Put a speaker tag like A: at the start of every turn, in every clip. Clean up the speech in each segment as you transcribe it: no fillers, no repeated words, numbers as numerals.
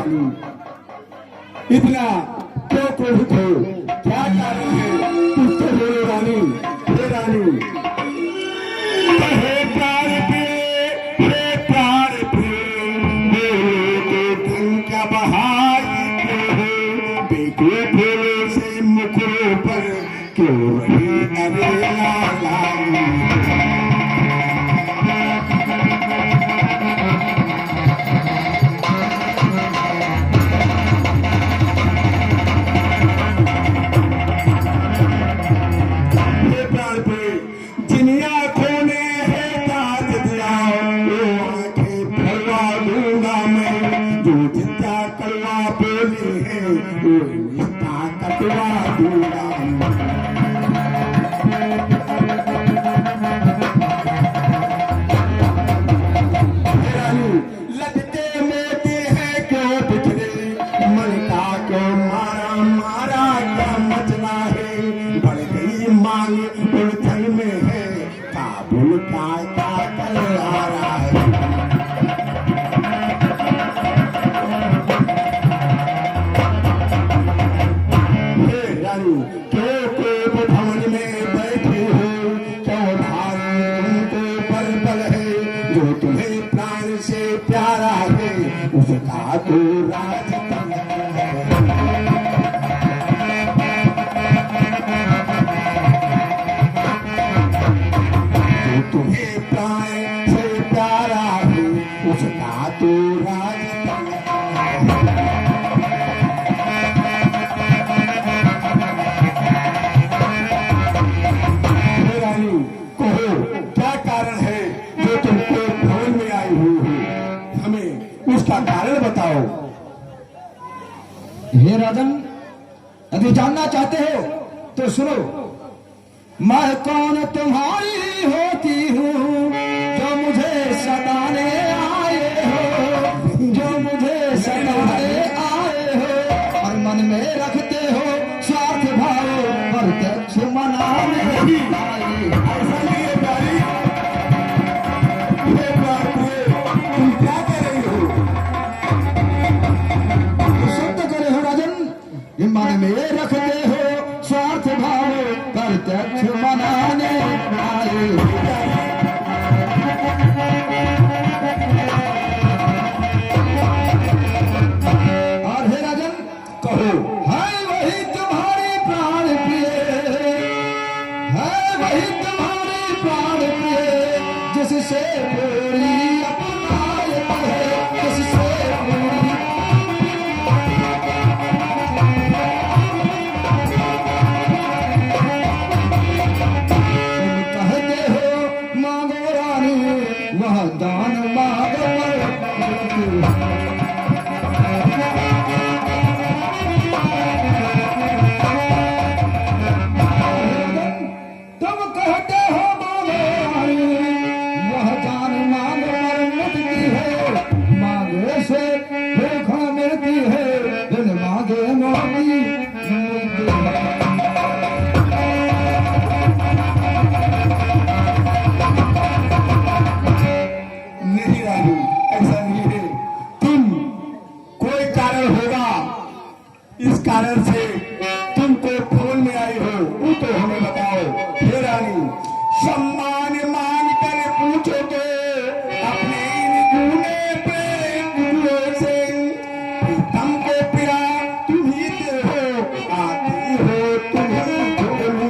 A: रानी, इतना क्यों क्रोधित हो? क्या कारण है? कुछ तो बोलो रानी। हे रानी,
B: हे प्यार प्रिय, मेरे को धन का बहाई बेटे फूलों से मुखरों पर क्यों रही अरे लाला।
C: हे राजन, यदि जानना चाहते हो तो सुनो। मैं कौन तुम्हारी होती हूँ जो मुझे सताने आए हो, जो मुझे सताने आए हो, और मन में रखते हो स्वार्थ भाव, प्रत्यक्ष मनाने आए।
A: ऐसा नहीं है प्यारी। हे प्यारे, तुम क्या कह रही हो?
C: मन में रखते हो स्वार्थ भाव, प्रत्यक्ष मनाने आए। और हे राजन, कहो, है वही तुम्हारी प्राण प्रिय, है वही तुम्हारी प्राण प्रिय, जिससे पूरी अपनायत है, जिससे पूरी दान मांग तुम कहते हो मांगो, वह जान मांग पर मिटती है, मांगे से भूख मिलती है, बिन मांगे मोती मिलती है।
A: नहीं रानी, ऐसा नहीं है। तुम कोई कारण होगा, इस कारण से तुमको फोन में आई हो, वो तो हमें बताओ। हे रानी, सम्मान मान कर पूछोगे अपने गुने प्रेम से, प्रीतम को पिरा तुम ही हो, आती हो तुम ही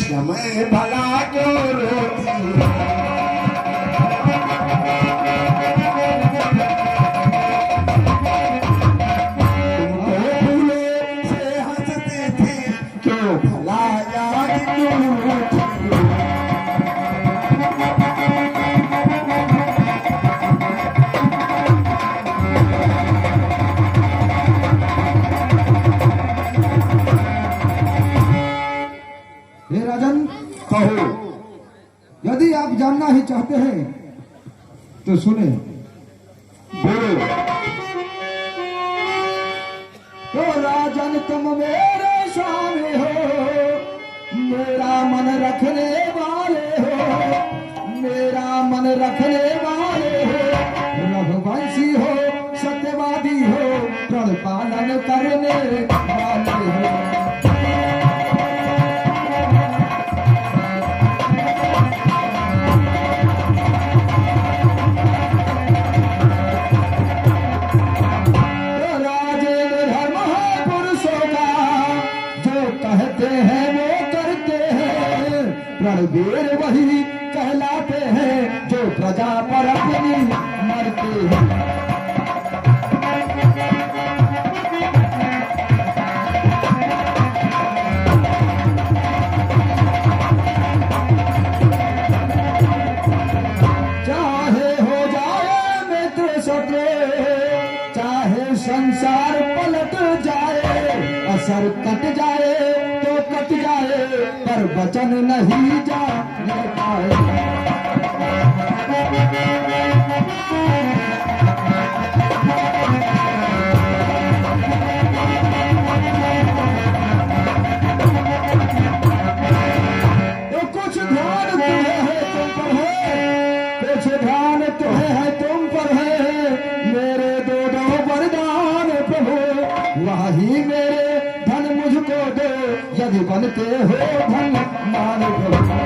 A: समय भला क्यों रोती तुमको फूलों से हंसती थी, क्यों भला याद
C: हे राजन,
A: कहो।
C: यदि आप जानना ही चाहते हैं तो सुने।
A: बोलो।
C: तो राजन तुम मेरे स्वामी हो, मेरा मन रखने वाले हो, मेरा मन रखने वाले हो, रघुवंशी हो, सत्यवादी हो, प्रण पालन करने वाले हो। रणवीर वही कहलाते हैं जो प्रजा पर अपनी मरते हैं। चाहे हो जाए मित्र शत्रु, चाहे संसार पलट जाए, असर कट जाए तो कट जाए, पर वचन नहीं जाने पाए। तो कुछ ध्यान तुम्हें है तुम पर है, कुछ ध्यान तुम्हें है तुम पर है, मेरे दो वरदान प्रभु, वही मेरे धन मुझको दो, यदि बनते हो धन मान प्रभु।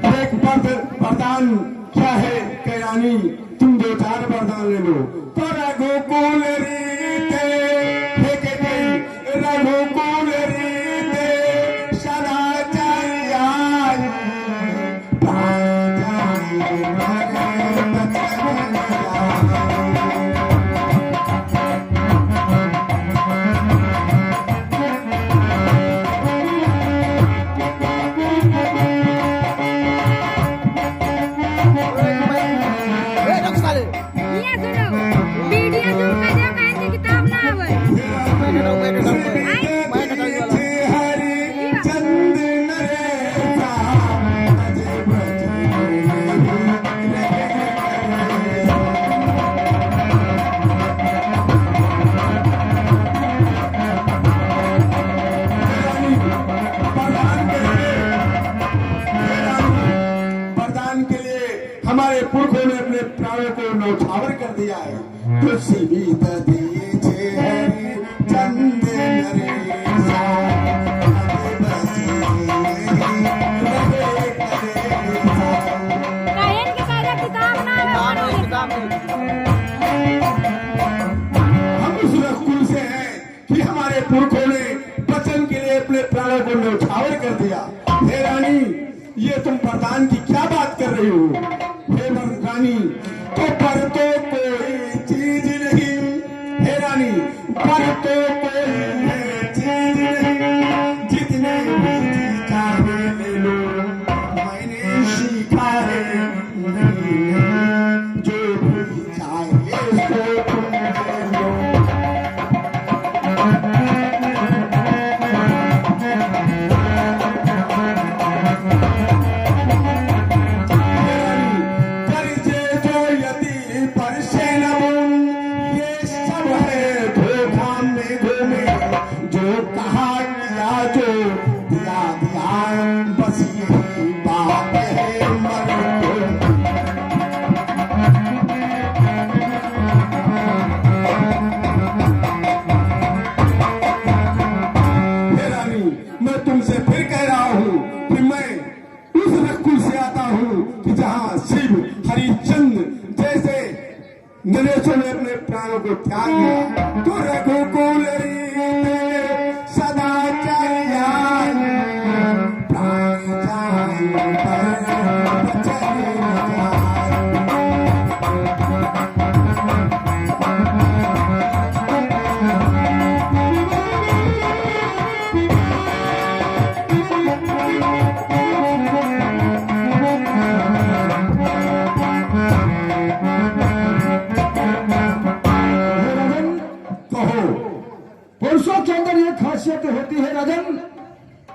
A: एक वरदान क्या है कैरानी, तुम 2-4 वरदान ले लो। तो रघुकुल रीते फेंके गई, रघुकुल रीते सदाचार्य हमारे पुरखों ने अपने प्राणों को न्यौछावर कर दिया है। तुलसी भी दीजे हरि चंद नरेशा, हम उस कुल से हैं कि हमारे पुरखों ने वचन के लिए अपने प्राणों को न्यौछावर कर दिया। हे रानी, ये तुम वरदान की क्या बात कर रही हो? हे रानी, तो पर तो कोई चीज नहीं, हे रानी, पर तो कोई चीज नहीं, जितने भी चाहे ले लो, मैंने सीखा है नहीं, जो भी चाहे उसको तुम ले लो। नरेशों ने अपने प्राणों को त्याग दिया। तो रघुकुल रीते सदाचार्य प्राण जान पर बचन जाय।
C: जो होती है राजन,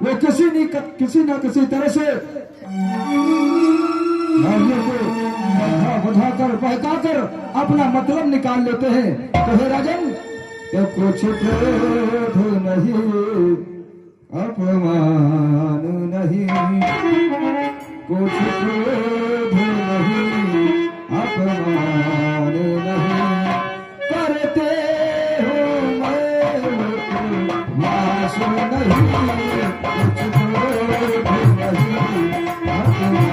C: वो किसी न किसी तरह से नारियों को बुझा कर बहका कर अपना मतलब निकाल लेते हैं। तो हे राजन, ये कुछ क्रोध नहीं, अपमान नहीं, कुछ क्रोध नहीं, अपमान नहीं, करते हो मास नहीं, कुछ क्रोध नहीं, अपमान नहीं, करते हो मास नहीं।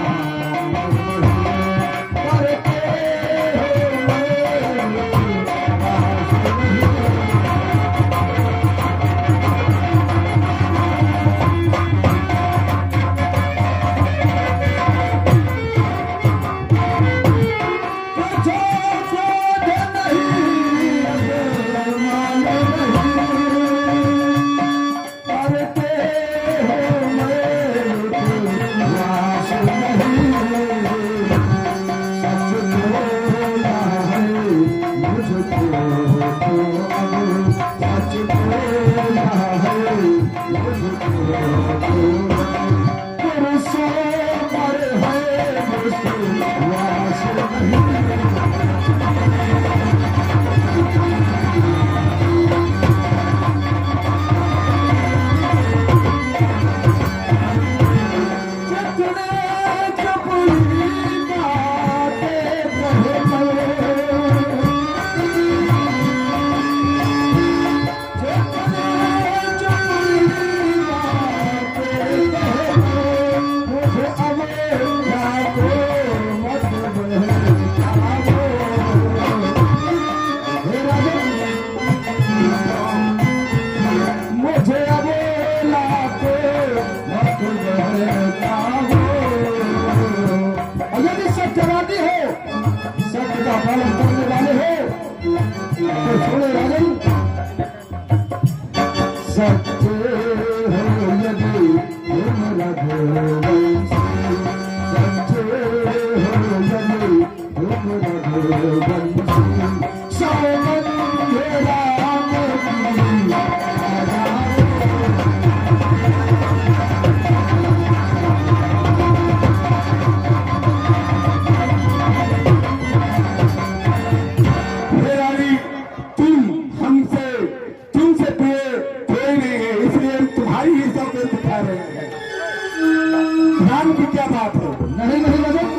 A: राम की क्या बात है?
C: नहीं नहीं राजन,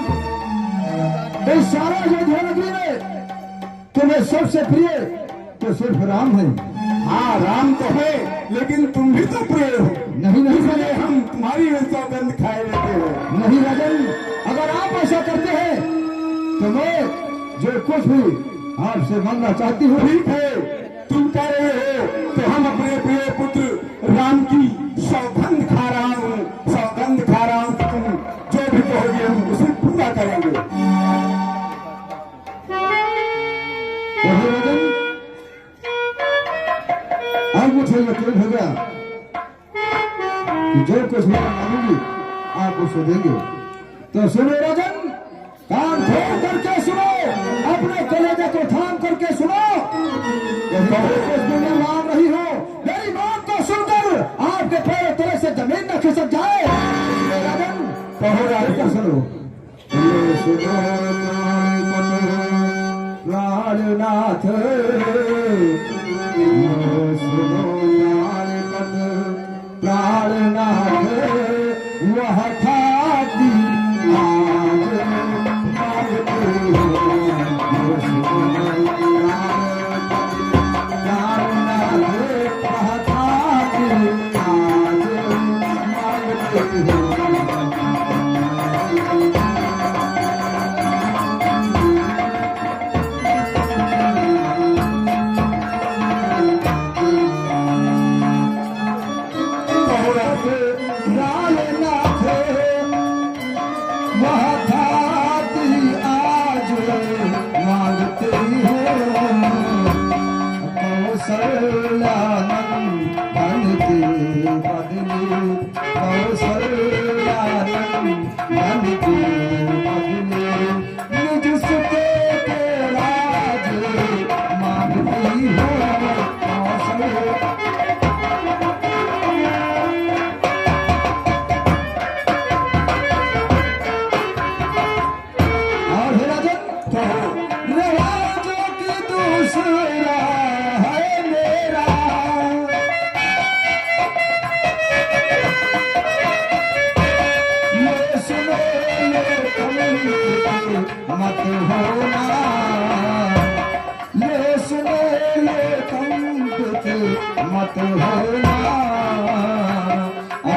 C: इस सारा अयोध्या नगरी में तुम्हें सबसे प्रिय तो सिर्फ राम है।
A: हाँ, राम तो है, लेकिन तुम भी तो प्रिय हो।
C: नहीं नहीं
A: इसलिए हम तुम्हारी सौगंध खाए लेते हो।
C: नहीं राजन, अगर आप ऐसा करते हैं तो मैं जो कुछ भी आपसे मांगना चाहती हूँ।
A: ठीक है, तुम कह रहे हो तो हम अपने प्रिय पुत्र राम की सौगंध खा रहा हूँ, सौगंध खा रहा हूँ। तुम जो भी कहोगे हम उसे पूरा करेंगे।
C: राजन, अब मुझे यकीन हो गया कि जो कुछ मैं मांगूंगी आप उसे देंगे। तो सुनो राजन, कान खोल करके सुनो, अपने कलेजे को थाम करके सुनो। यदि कुछ भी मैं मांग रही हो, मेरी बात को सुनकर आपके पैर तले से जमीन न खिसक जाए। राजन, कहो राजन, सुनो। ये सुनो प्राणनाथ, सुनो प्राणनाथ, वह ठाती आज मांगते हो। प्राणनाथ, वह ठाती आज मांगते हो। दूसरा है मेरा। ये सुनो ये तुम मत होना, ये सुनो ये तुम मत होना।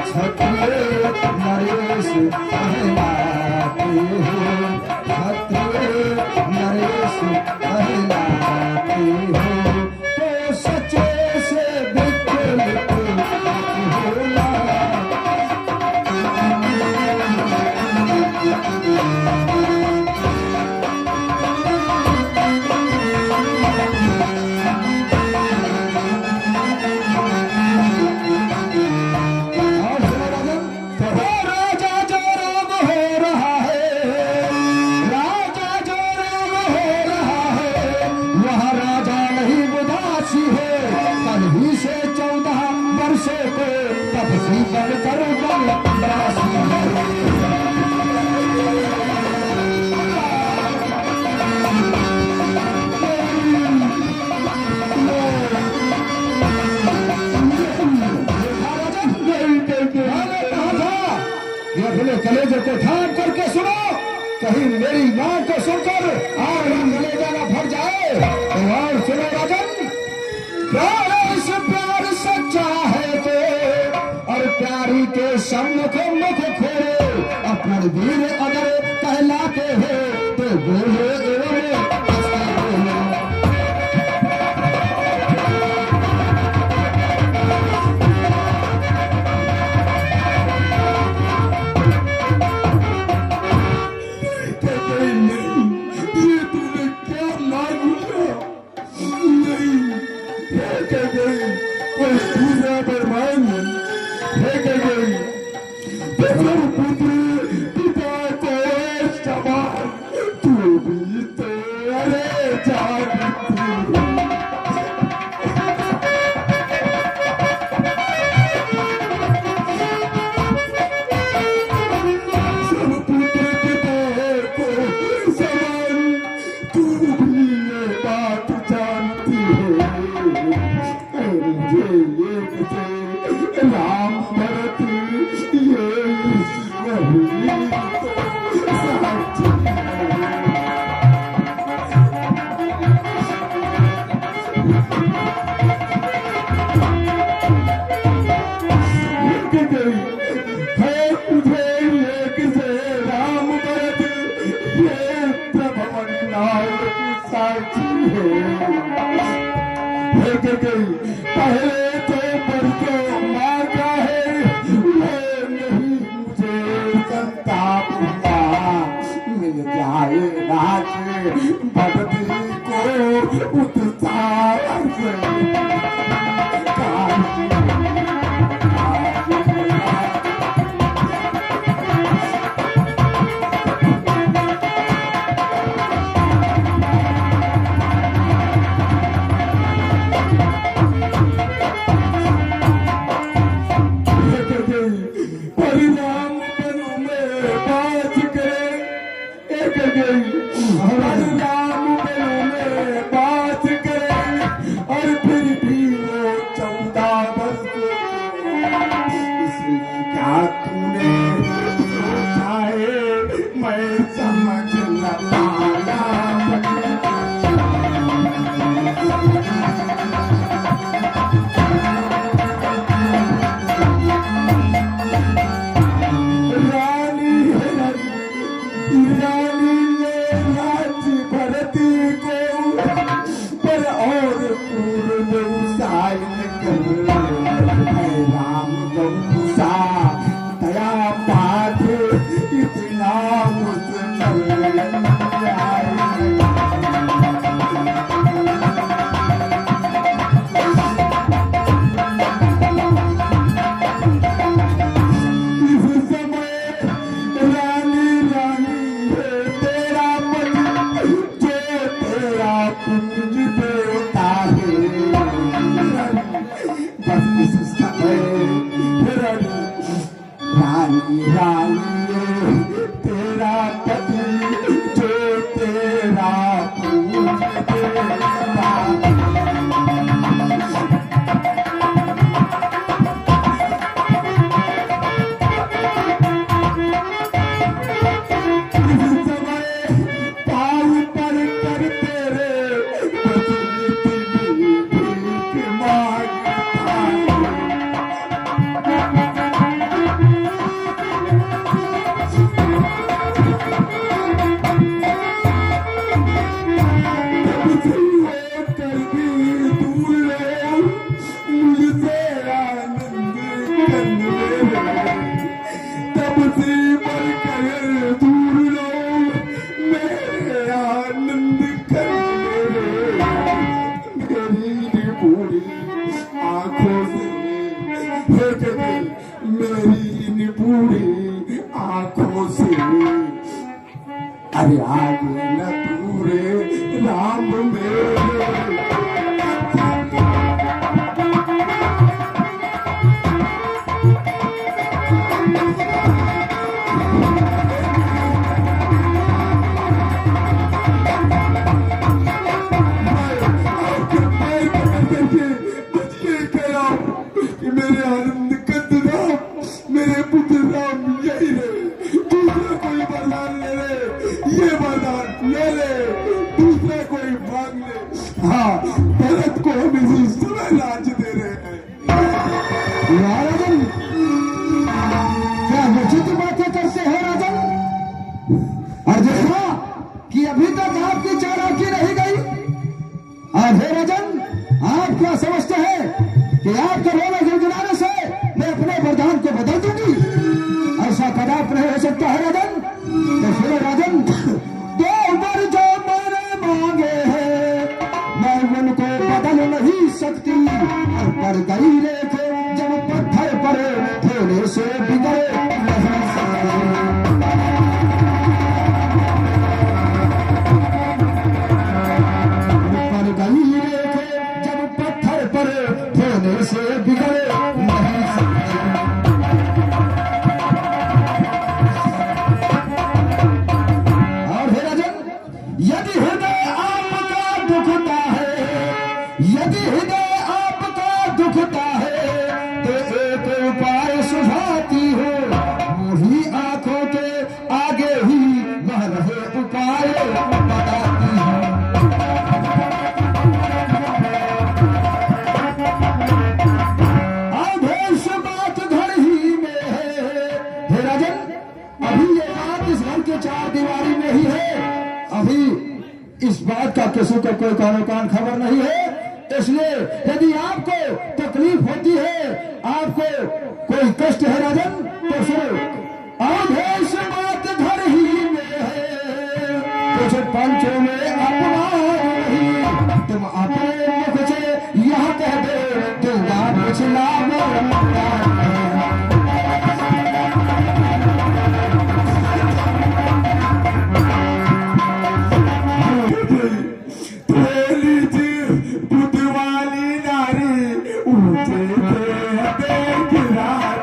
C: क्षत्रिय नरेश कहलाते हो, क्षत्रिय नरेश कहलाते हो, तो सच्चे से विचलित होना। कलेजे को ध्यान करके सुनो, कहीं मेरी मां को सुनकर और कलेजा न फट जाए। और सुनो राजन, प्यार से प्यार सच्चा है तो, और प्यारी के सम्मुख मुख खोलो। अपन वीर अगर कहलाते हो तो बोलो बोलो। राम भरत ये पहले तो परसों मार का है, वो नहीं मुझे संताप हुआ। मिल जाए राज भगती को उत्साह से। तेरा पति जो तेरा पूजते
B: हे कभी मेरी इन बूढ़ी आंखों से अरे आगे न दूरे राम मेरे। मेरे आनंद कंद राम, मेरे पुत्र राम यही रहे, दूसरा कोई वरदान ले ले, ये वरदान ले ले, दूसरा कोई मांग ले। हाँ, भरत को हम इसी समय लाज दे रहे हैं।
C: राजन, क्या उचित बातें करते हैं राजन? और देखा कि अभी तक आपकी चालाकी नहीं गई। और हे राजन, आप क्या समझते हैं कि आपके रोने गिड़गिड़ाने से मैं अपने वरदान को बदल दूंगी? ऐसा कदापि नहीं हो सकता है राजन। तो सुनो राजन, दो वर जो मैंने मांगे हैं मैं उनको बदल नहीं सकती। और पर गई रेखे जब पत्थर पड़े थोड़े से बिगड़े नहीं सकते। पर गई रेखे जब पत्थर पड़े थोड़े से बिगड़े नहीं सकते। और हे राजन, यदि हृदय आपका दुखता है, यदि हृदय आपका दुखता है तो एक उपाय सुझाती हो। बूढ़ी आंखों के आगे ही वह रहे उपाय बताती हूँ। आदेश बात घर ही में है। हे राजन, अभी ये बात इस घर के चार दीवारी में ही है। अभी इस बात का किसी को कोई कानो कान खबर नहीं है। इसलिए यदि आपको तकलीफ होती है, आपको कोई कष्ट है राजन, तो सुनो। आदेश बात घर ही में है, कुछ पंचों में अपना नहीं। तुम अपने मुख से यह कह दो तो ना पिछला
B: बुद्ध वाली नारी ऊंचे देख रात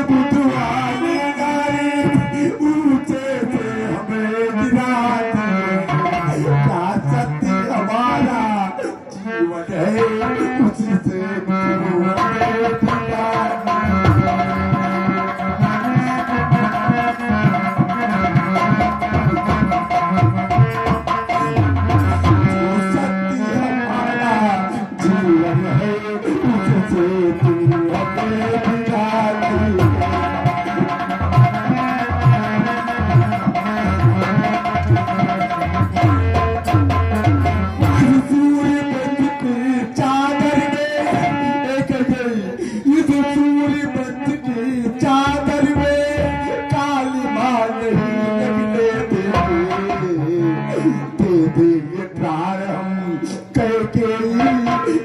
B: बुद्ध वाली नारी ऊंचे से हमें गिरात। क्या सत्य हमारा जीवन है उसी से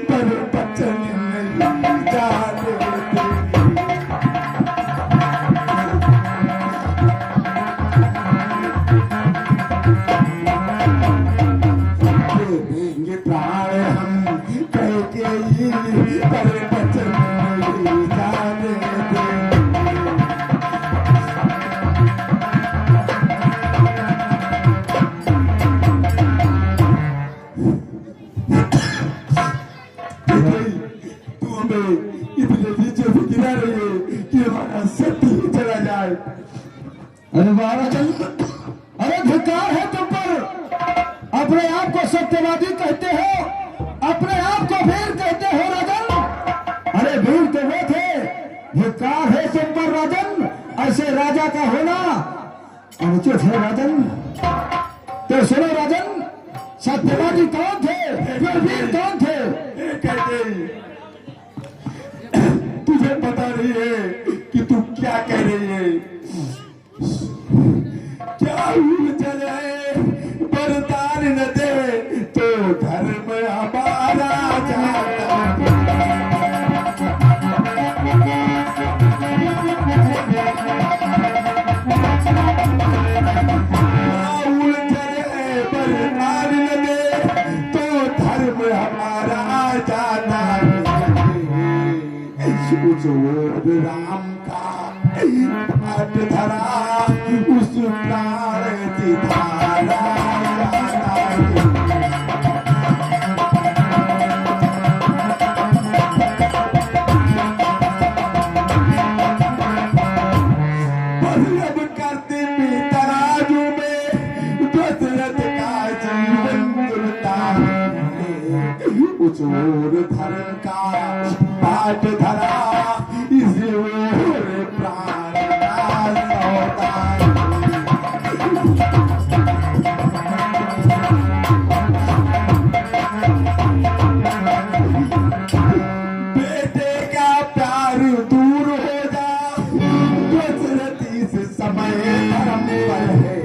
B: पर बचन नहीं जाने देंगे प्राण हम कह के ही पर बचन नहीं जाने देंगे। इतने नीचे से गिरा रही है कि हमारा सत्य ही चला जाए।
C: अरे महाराजन, अरे धिक्कार है तुम पर। अपने आप को सत्यवादी कहते हो, अपने आप को वीर कहते हो राजन। अरे वीर तो वो थे, धिक्कार है तुम पर राजन। ऐसे राजा का होना अनुचित है राजन। तो सुनो राजन, सत्यवादी कौन थे, फिर वीर कौन थे?
B: कहते तुझे पता नहीं है कि तू क्या कह रही है। क्या उलझा न दे तो धर्म हमारा जाता बलिदान न दे तो धर्म हमारा जाता उस ओर राम का पाठ धरा उस प्राण की धारा अब करते तराजू में दशरथ का जीवन तुलता उस ओर धर्म का पाठ धरा इस ओर प्राण का सौदा बेटे का प्यार दूर हो जा दशरथ इस समय धर्म पर है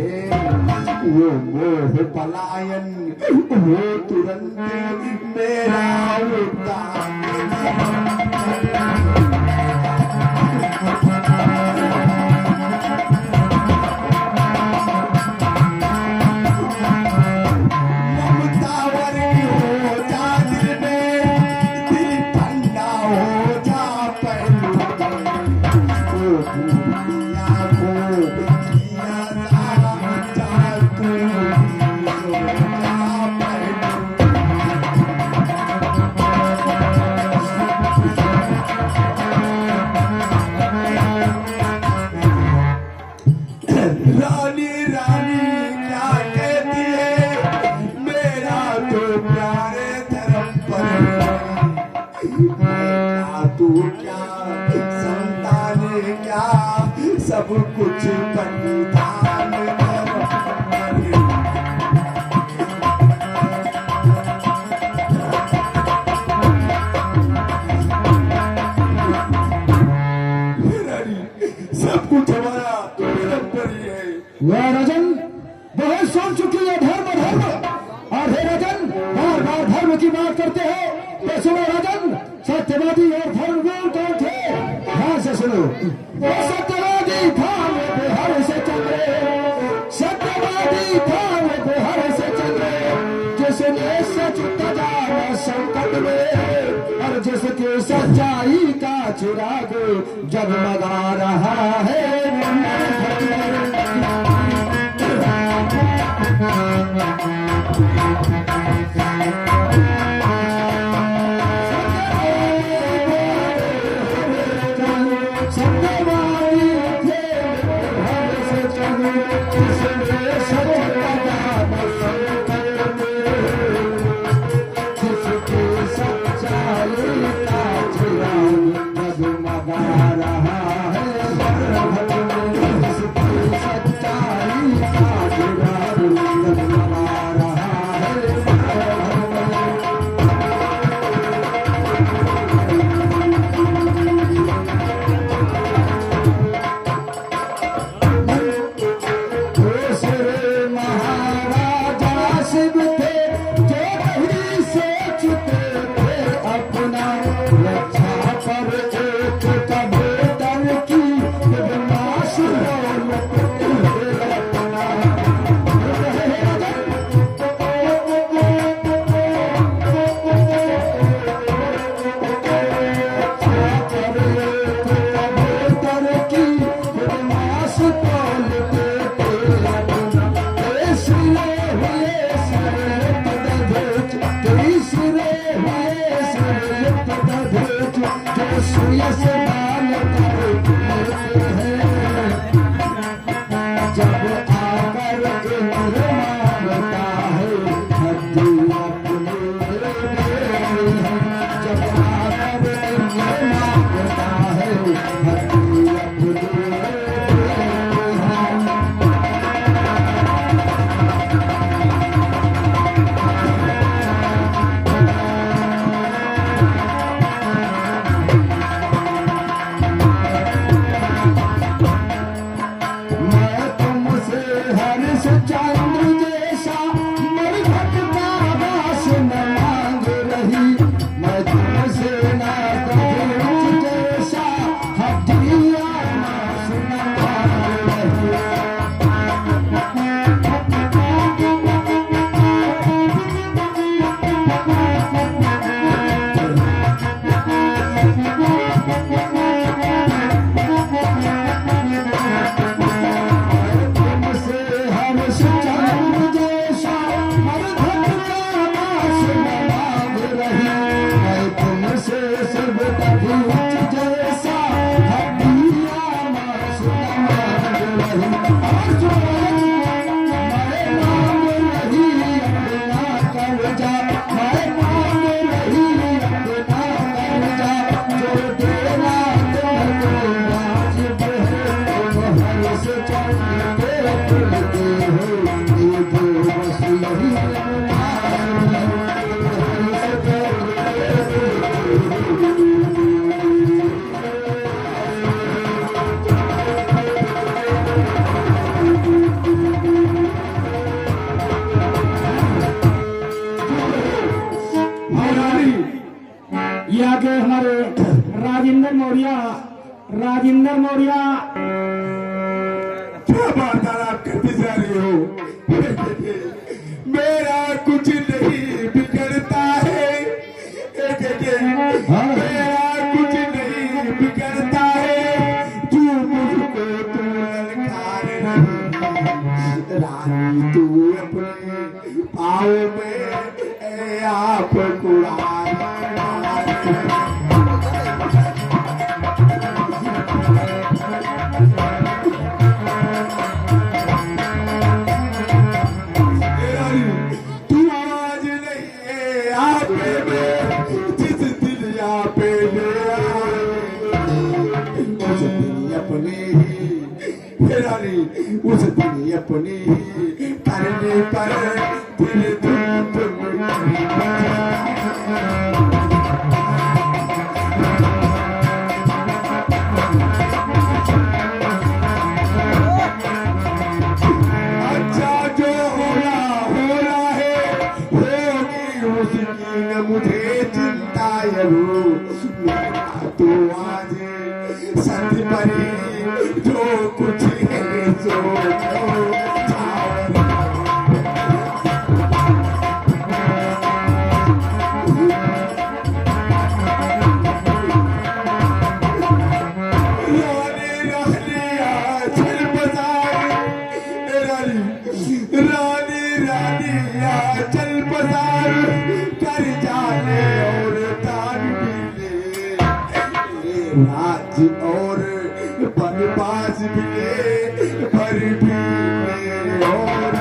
B: वो मोह पलायन वो तुरंत मेरा उद्धार रानी रानी क्या कहती है मेरा तो प्यारे धर्म पर क्या तू क्या संतान क्या सब कुछ बलिदान सब कुछ हमारा धर्म पर ही है।
C: वह राजन बहुत सुन चुकी है धर्म धर्म और हे राजन बार बार धर्म की बात करते हो तो सुनो राजन सत्यवादी और धर्मवीर कौन थे ध्यान से सुनो वो सत्यवादी था वो बिहार से चंद्रे सत्यवादी था वो बिहार से चंद्रे जिसने सच तजा संकट में और जिसके सच्चाई का चिराग जगमगा रहा है रहा है
A: तू ललकार रही, रानी तू अपने पाँव में ए आप कुड़ार तू आज नहीं आप में जिस दिन यहाँ पे ले उस दिन अपने ही रानी उस दिन अपने ही करने पर दिल तुम अच्छा जो हो रहा है होगी उसकी न मुझे चिंता यू मेरा तो आज सत्य परी जो कुछ है सो रानी रानी चल बाजार कर जाने और दान भी ले राज और बनवास भी ले पर भी ले और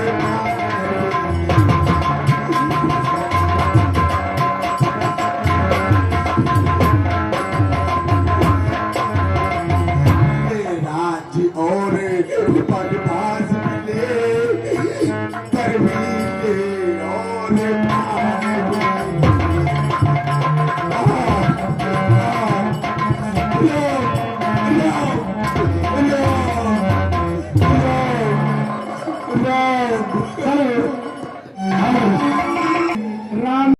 A: राज और बनवास भी ले पर भी ले और
C: चलो